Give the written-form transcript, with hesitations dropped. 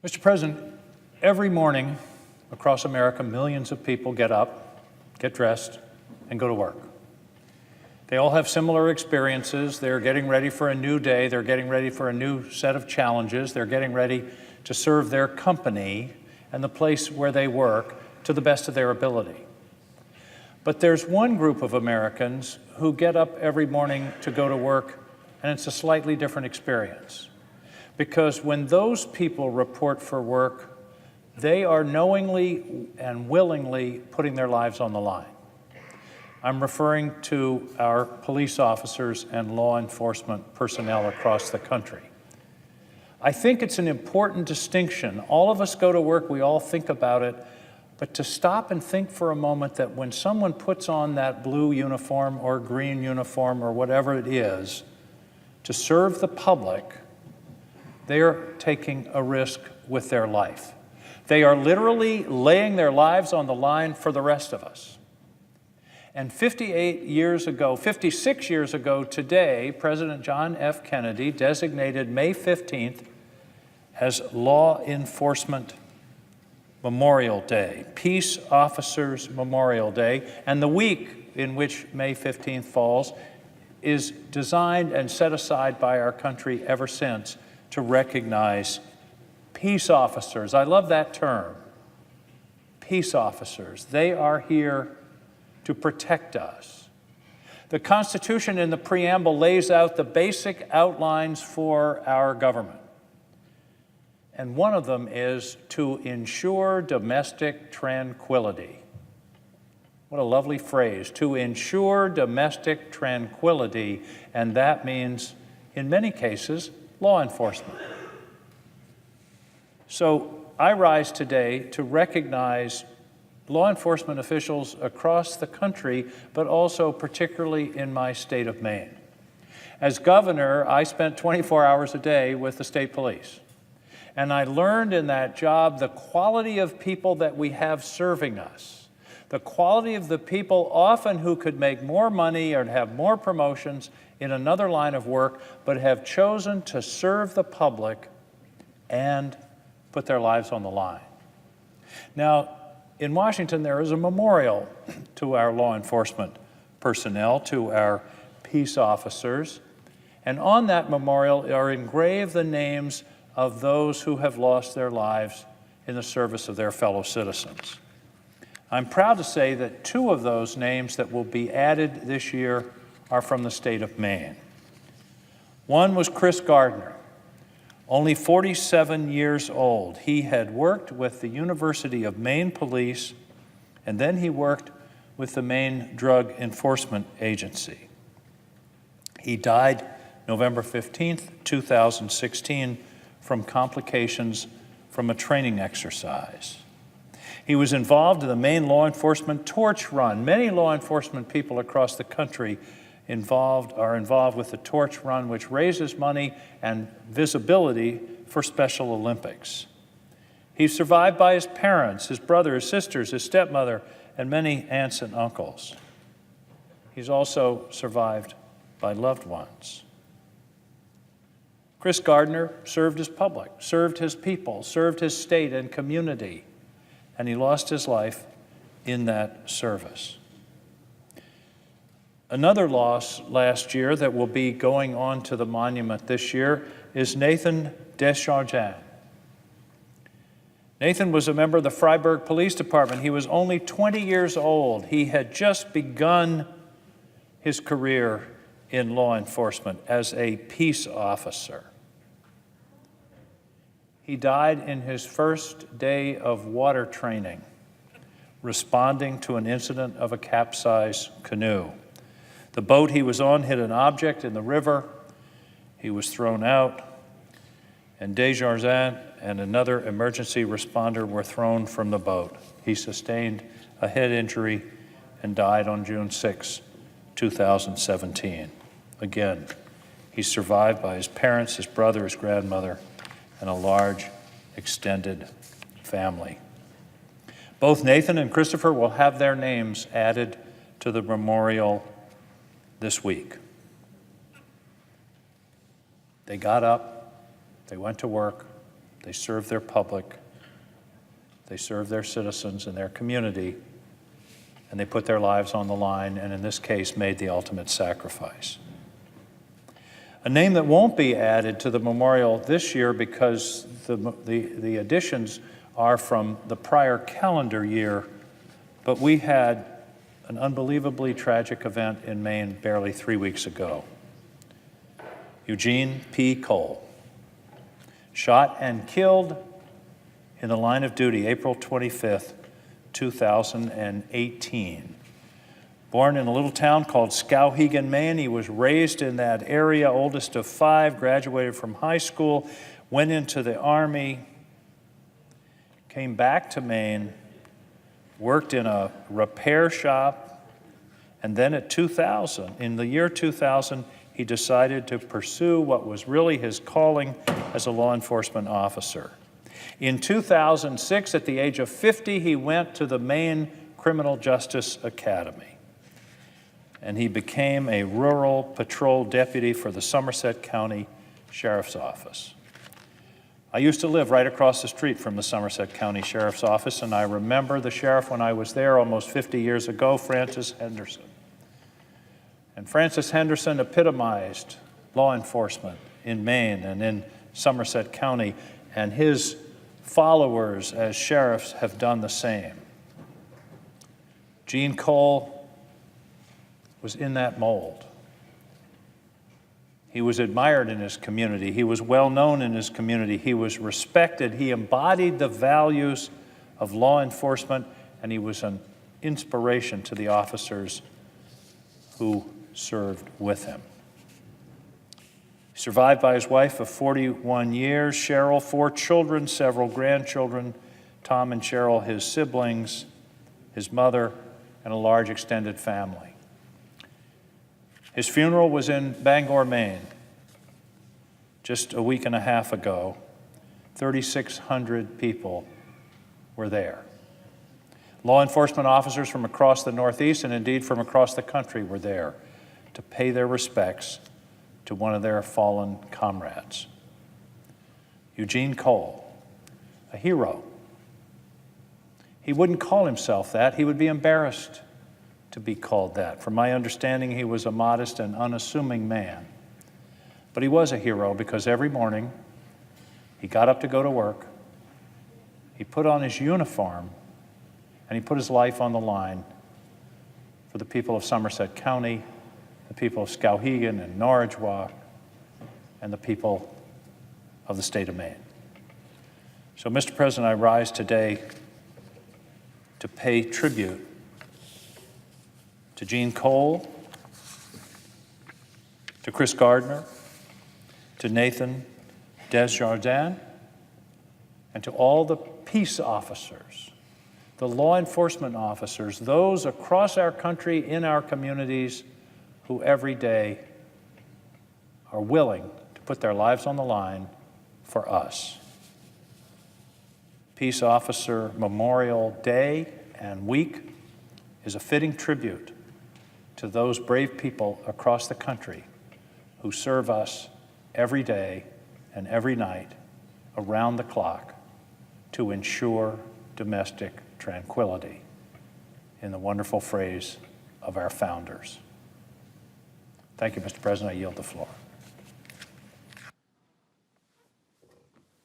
Mr. President, every morning across America, millions of people get up, get dressed, and go to work. They all have similar experiences. They're getting ready for a new day. They're getting ready for a new set of challenges. They're getting ready to serve their company and the place where they work to the best of their ability. But there's one group of Americans who get up every morning to go to work, and it's a slightly different experience. Because when those people report for work, they are knowingly and willingly putting their lives on the line. I'm referring to our police officers and law enforcement personnel across the country. I think it's an important distinction. All of us go to work, we all think about it, but to stop and think for a moment that when someone puts on that blue uniform or green uniform or whatever it is to serve the public, they are taking a risk with their life. They are literally laying their lives on the line for the rest of us. And 56 years ago today, President John F. Kennedy designated May 15th as Law Enforcement Memorial Day, Peace Officers Memorial Day, and the week in which May 15th falls is designed and set aside by our country ever since to recognize peace officers. I love that term, peace officers. They are here to protect us. The Constitution in the preamble lays out the basic outlines for our government. And one of them is to ensure domestic tranquility. What a lovely phrase, to ensure domestic tranquility, and that means, in many cases, law enforcement. So I rise today to recognize law enforcement officials across the country, but also particularly in my state of Maine. As governor, I spent 24 hours a day with the state police. And I learned in that job the quality of people that we have serving us, the quality of the people often who could make more money or have more promotions in another line of work, but have chosen to serve the public and put their lives on the line. Now, in Washington, there is a memorial to our law enforcement personnel, to our peace officers, and on that memorial are engraved the names of those who have lost their lives in the service of their fellow citizens. I'm proud to say that two of those names that will be added this year are from the state of Maine. One was Chris Gardner, only 47 years old. He had worked with the University of Maine Police, and then he worked with the Maine Drug Enforcement Agency. He died November 15th, 2016, from complications from a training exercise. He was involved in the Maine Law Enforcement Torch Run. Many law enforcement people across the country are involved with the Torch Run, which raises money and visibility for Special Olympics. He's survived by his parents, his brother, his sisters, his stepmother, and many aunts and uncles. He's also survived by loved ones. Chris Gardner served his public, served his people, served his state and community, and he lost his life in that service. Another loss last year that will be going on to the monument this year is Nathan Desjardins. Nathan was a member of the Freiburg Police Department. He was only 20 years old. He had just begun his career in law enforcement as a peace officer. He died in his first day of water training, responding to an incident of a capsized canoe. The boat he was on hit an object in the river. He was thrown out, and Desjardins and another emergency responder were thrown from the boat. He sustained a head injury and died on June 6, 2017. Again, he's survived by his parents, his brother, his grandmother, and a large extended family. Both Nathan and Christopher will have their names added to the memorial this week. They got up, they went to work, They served their public, they served their citizens and their community, and they put their lives on the line, and in this case, made the ultimate sacrifice. A name that won't be added to the memorial this year because the additions are from the prior calendar year, but we had an unbelievably tragic event in Maine barely 3 weeks ago. Eugene P. Cole, shot and killed in the line of duty April 25th, 2018. Born in a little town called Skowhegan, Maine, he was raised in that area, oldest of 5, graduated from high school, went into the Army, came back to Maine, worked in a repair shop, and then in the year 2000, he decided to pursue what was really his calling as a law enforcement officer. In 2006, at the age of 50, he went to the Maine Criminal Justice Academy, and he became a rural patrol deputy for the Somerset County Sheriff's Office. I used to live right across the street from the Somerset County Sheriff's Office, and I remember the sheriff when I was there almost 50 years ago, Francis Henderson. And Francis Henderson epitomized law enforcement in Maine and in Somerset County, and his followers as sheriffs have done the same. Gene Cole was in that mold. He was admired in his community. He was well known in his community. He was respected. He embodied the values of law enforcement, and he was an inspiration to the officers who served with him. Survived by his wife of 41 years, Cheryl, 4 children, several grandchildren, Tom and Cheryl, his siblings, his mother, and a large extended family. His funeral was in Bangor, Maine, just a week and a half ago. 3,600 people were there. Law enforcement officers from across the Northeast and indeed from across the country were there to pay their respects to one of their fallen comrades. Eugene Cole, a hero. He wouldn't call himself that. He would be embarrassed to be called that. From my understanding, he was a modest and unassuming man. But he was a hero because every morning he got up to go to work, he put on his uniform, and he put his life on the line for the people of Somerset County, the people of Skowhegan and Norridgewock, and the people of the state of Maine. So, Mr. President, I rise today to pay tribute to Gene Cole, to Chris Gardner, to Nathan Desjardins, and to all the peace officers, the law enforcement officers, those across our country, in our communities, who every day are willing to put their lives on the line for us. Peace Officer Memorial Day and Week is a fitting tribute to those brave people across the country who serve us every day and every night around the clock to ensure domestic tranquility, in the wonderful phrase of our founders. Thank you, Mr. President. I yield the floor.